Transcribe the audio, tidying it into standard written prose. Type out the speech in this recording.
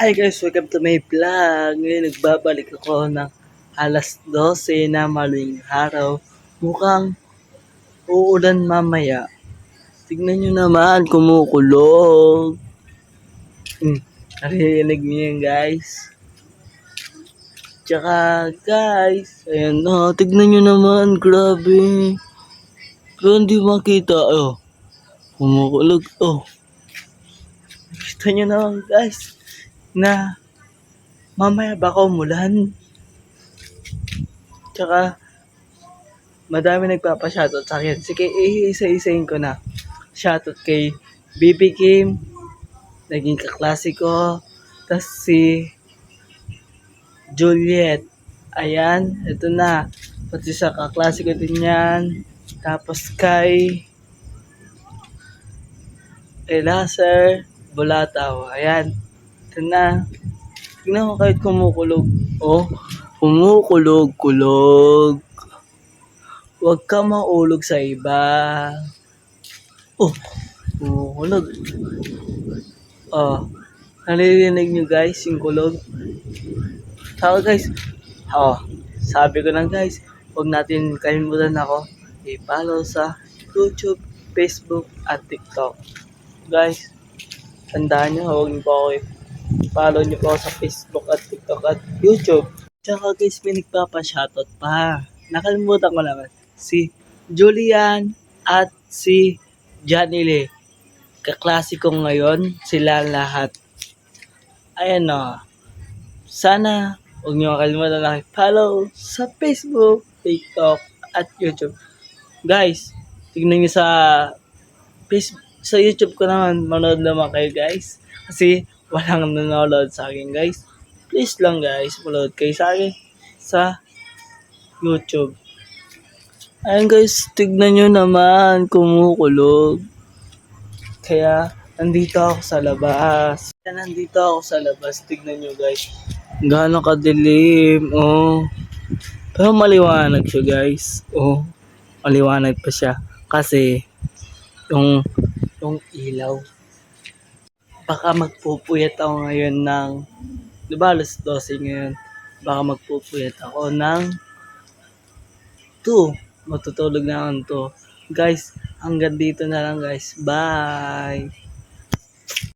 Hi guys, welcome to my vlog. Ngayon nagbabalik ako ng alas 12 na maling araw. Mukhang uulan mamaya. Tignan nyo naman, kumukulog. Narinig niyo yan guys. Tsaka guys, ayan na, tignan nyo naman, grabe. Pero hindi makita, oh. Kumukulog, oh. Kita nyo naman guys, na mamaya baka umulan. Tsaka, madami nagpapa-shoutout sa akin. Sige, isa-isahin ko na. Shoutout kay BB Kim, naging kaklase ko. Tapos si Juliet. Ayan, ito na. Pati sa kaklase ko din yan. Tapos kay Elaser Bulataw. Ayan, ito na. Tingnan ko kahit kumukulog. Oh, kumukulog-kulog. Huwag ka maulog sa iba. Oh, kumukulog. Oh, naririnig nyo guys yung kulog. Saka guys, oh, sabi ko lang guys, huwag natin kalimutan ako i-follow sa YouTube, Facebook, at TikTok. Guys, tandaan nyo, huwag nyo po ako i-follow nyo po ako sa Facebook at TikTok at YouTube. Tsaka guys, may nagpapa-shoutout pa. Nakalimutan ko naman. Si Julian at si Johnny Lee. Kaklase ko ngayon, sila lahat. Ayan o. Sana huwag niyo makalimutan na follow sa Facebook, TikTok, at YouTube. Guys, tignan niyo sa Facebook, sa YouTube ko naman, manood naman kayo guys. Kasi walang nanonood sa akin guys. Please lang guys, manood kayo sa akin sa YouTube. Ayan guys, tignan nyo naman, kumukulog. Kaya, nandito ako sa labas. Tignan nyo guys. Gaano kadilim, oh. Pero maliwanag siya guys. Oh, maliwanag pa siya. Kasi, yung ilaw. Baka magpupuyat ako ngayon ng, di ba alas 12 ngayon? Baka magpupuyat ako ng 2. Matutulog na ako 2. Guys, hanggang dito na lang guys. Bye!